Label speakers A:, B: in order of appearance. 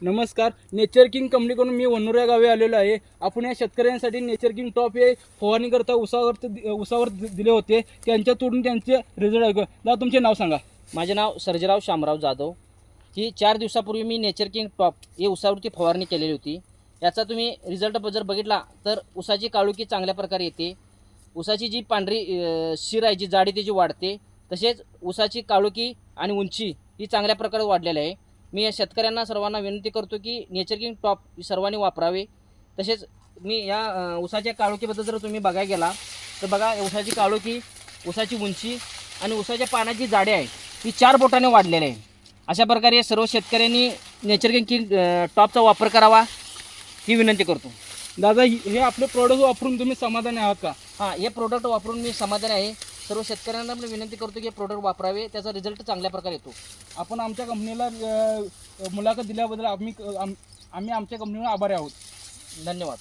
A: नमस्कार. Nature king कंपनीकडून मी वनूर या गावी आलेलो आहे. आपण या शेतकऱ्यांसाठी नेचर किंग टॉप हे फवारणी करता उसावर दिले होते. त्यांच्याकडून त्यांचे रिझल्ट ऐकू. दादा तुमचे नाव सांगा.
B: माझे नाव सर्जेराव शामराव जाधव. ही 4 दिवसापूर्वी मी नेचर किंग टॉप हे उसावरती फवारणी केलेली होती. याचा तुम्ही रिझल्ट जर बघितला तर उसाची काळुकी चांगल्या प्रकारे येते. उसाची जी पांढरी शीर आहे, जी जाडी त्याची वाढते. तसेच उसाची काळुकी आणि उंची ही चांगल्या प्रकारे वाढलेली आहे. मी या शेतकऱ्यांना सर्वांना विनंती करतो की नेचर किंग टॉप सर्वांनी वापरावे. तसेच मी या उसाच्या काळुकीबद्दल जर तुम्ही बघायला गेला तर बघा, उसाची काळुकी, उसाची उंची आणि उसाच्या पानाची जाडी आहे ही 4 बोटाने वाढलेली आहे. अशा प्रकारे सर्व शेतकऱ्यांनी नेचर किंग टॉपचा वापर करावा ही विनंती करतो.
A: दादा हे आपले प्रोडक्ट वापरून तुम्ही समाधानी आहात का?
B: हां, हे प्रोडक्ट वापरून मी समाधानी आहे. सर्व शेतकऱ्यांना मी विनंती करतो की हे प्रोडक्ट वापरावे, त्याचा रिझल्ट चांगल्या प्रकारे येतो.
A: आपण आमच्या कंपनीला मुलाखत दिल्याबद्दल आम्ही आमच्या कंपनीवर आभारी आहोत.
B: धन्यवाद.